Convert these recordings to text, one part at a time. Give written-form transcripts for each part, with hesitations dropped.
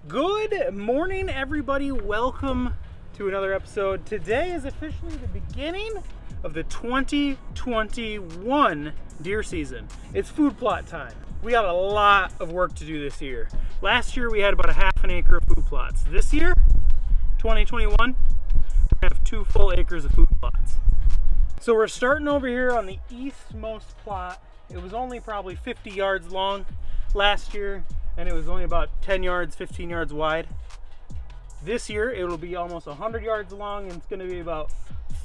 Good morning, everybody. Welcome to another episode. Today is officially the beginning of the 2021 deer season. It's food plot time. We got a lot of work to do this year. Last year we had about a half an acre of food plots. This year, 2021, we're gonna have 2 full acres of food plots. So we're starting over here on the eastmost plot. It was only probably 50 yards long last year, and it was only about 10 yards, 15 yards wide. This year it will be almost 100 yards long, and it's going to be about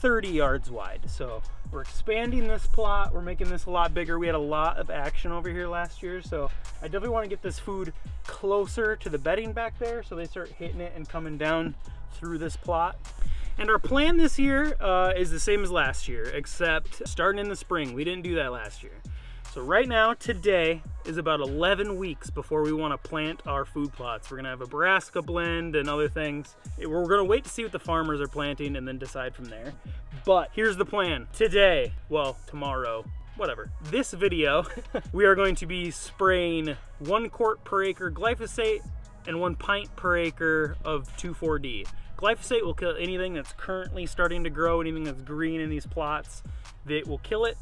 30 yards wide. So we're expanding this plot. We're making this a lot bigger. We had a lot of action over here last year, so I definitely want to get this food closer to the bedding back there so they start hitting it and coming down through this plot. And our plan this year is the same as last year, except starting in the spring. We didn't do that last year. So right now, today, is about 11 weeks before we want to plant our food plots. We're going to have a brassica blend and other things. We're going to wait to see what the farmers are planting and then decide from there. But here's the plan. Today, well, tomorrow, whatever. This video, we are going to be spraying 1 quart per acre glyphosate and 1 pint per acre of 2,4-D. Glyphosate will kill anything that's currently starting to grow, anything that's green in these plots. That will kill it.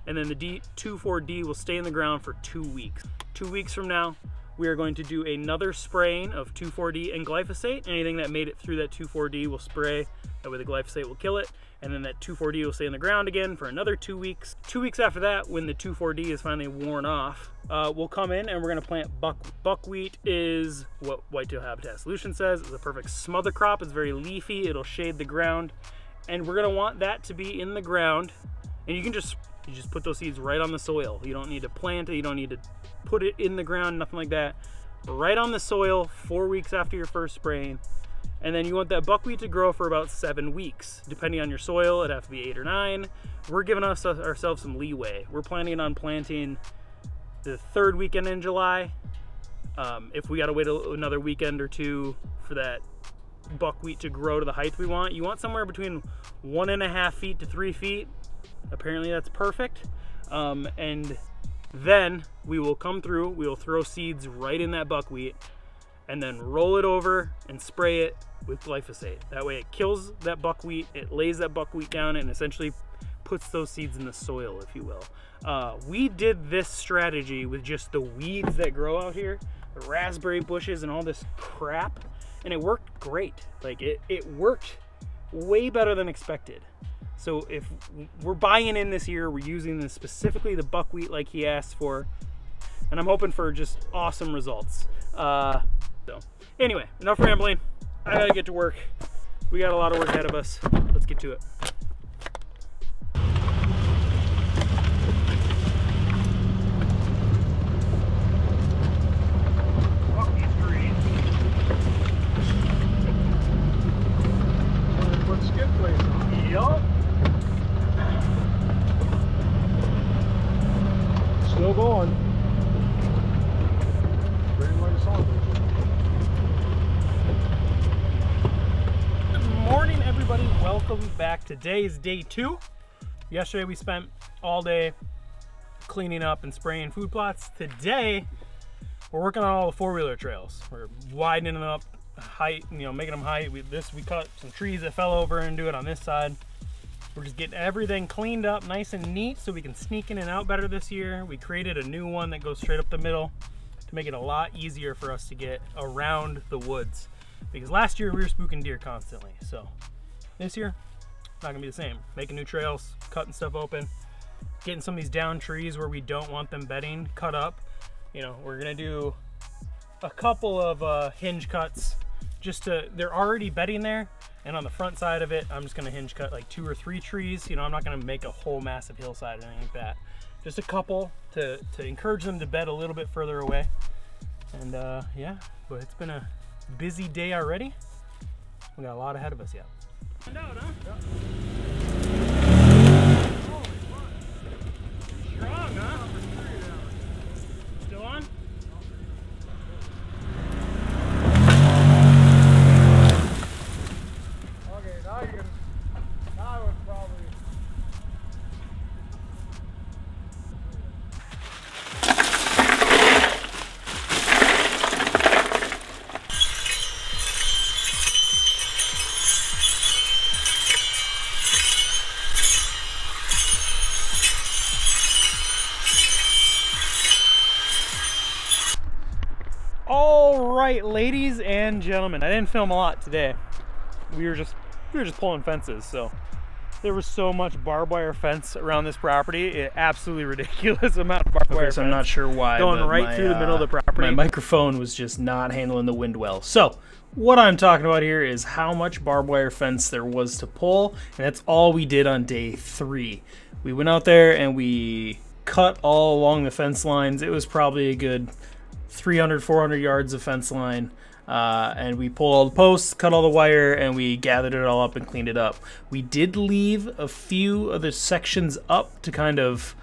And then the 2,4-D will stay in the ground for 2 weeks. 2 weeks from now, we are going to do another spraying of 2,4-D and glyphosate. Anything that made it through that 2,4-D will spray. That way the glyphosate will kill it. And then that 2,4-D will stay in the ground again for another 2 weeks. 2 weeks after that, when the 2,4-D is finally worn off, we'll come in and we're gonna plant buckwheat. Buckwheat is what Whitetail Habitat Solutions says. It's a perfect smother crop. It's very leafy. It'll shade the ground. And we're gonna want that to be in the ground. And you just put those seeds right on the soil. You don't need to plant it, you don't need to put it in the ground, nothing like that. Right on the soil 4 weeks after your first spraying. And then you want that buckwheat to grow for about 7 weeks. Depending on your soil, it'd have to be 8 or 9. We're giving ourselves some leeway. We're planning on planting the 3rd weekend in July. If we gotta wait another weekend or 2 for that buckwheat to grow to the height we want, you want somewhere between 1.5 feet to 3 feet. Apparently that's perfect. And then we will come through, we will throw seeds right in that buckwheat and then roll it over and spray it with glyphosate. That way it kills that buckwheat, it lays that buckwheat down and essentially puts those seeds in the soil, if you will. We did this strategy with just the weeds that grow out here, the raspberry bushes and all this crap, and it worked great. Like it worked way better than expected. So if we're buying in this year, we're using this specifically the buckwheat like he asked for, and I'm hoping for just awesome results. So anyway, enough rambling. I gotta get to work. We got a lot of work ahead of us. Let's get to it. Put skid plates on. Yup. Still going. Brand like a song. Good morning, everybody. Welcome back. Today is day 2. Yesterday we spent all day cleaning up and spraying food plots. Today we're working on all the 4-wheeler trails. We're widening them up, height, making them height. We cut some trees that fell over and do it on this side. We're just getting everything cleaned up nice and neat so we can sneak in and out better this year. We created a new one that goes straight up the middle to make it a lot easier for us to get around the woods. Because last year we were spooking deer constantly. So this year, not gonna be the same. Making new trails, cutting stuff open, getting some of these down trees where we don't want them bedding cut up. We're gonna do a couple of hinge cuts they're already bedding there. And on the front side of it, I'm just gonna hinge cut like 2 or 3 trees. I'm not gonna make a whole massive hillside or anything like that. Just a couple to encourage them to bed a little bit further away. And yeah, but it's been a busy day already. We got a lot ahead of us yet. Find out, huh? Yeah. Holy fuck. Strong, huh? Still on? I would probably. right, ladies and gentlemen, I didn't film a lot today. We were just pulling fences, so there was so much barbed wire fence around this property. Absolutely ridiculous amount of barbed wire fence. So I'm not sure why. Going right through the middle of the property. My microphone was just not handling the wind well. So what I'm talking about here is how much barbed wire fence there was to pull, and that's all we did on day 3. We went out there and we cut all along the fence lines. It was probably a good 300, 400 yards of fence line. And we pulled all the posts, cut all the wire, and we gathered it all up and cleaned it up. We did leave a few of the sections up to kind of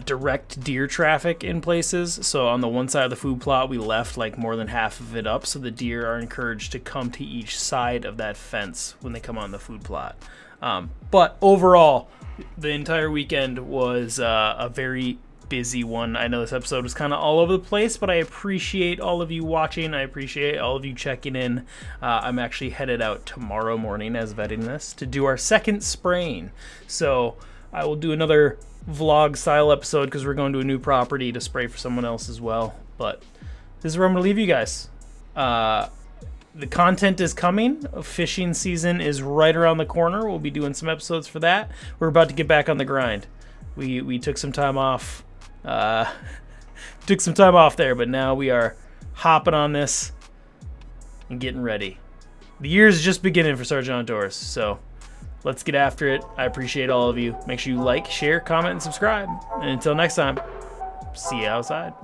direct deer traffic in places. So on the one side of the food plot, we left like more than half of it up, so the deer are encouraged to come to each side of that fence when they come on the food plot. But overall, the entire weekend was a very busy one. I know this episode was kind of all over the place, but I appreciate all of you watching. I appreciate all of you checking in. I'm actually headed out tomorrow morning as vetting this to do our second spraying. So I will do another vlog style episode because we're going to a new property to spray for someone else as well. But this is where I'm going to leave you guys. The content is coming. Fishing season is right around the corner. We'll be doing some episodes for that. We're about to get back on the grind. We took some time off. Took some time off there, but now we are hopping on this and getting ready. The year's just beginning for Sgtoutdoors Outdoors, so let's get after it. I appreciate all of you. Make sure you like, share, comment, and subscribe. And until next time, see you outside.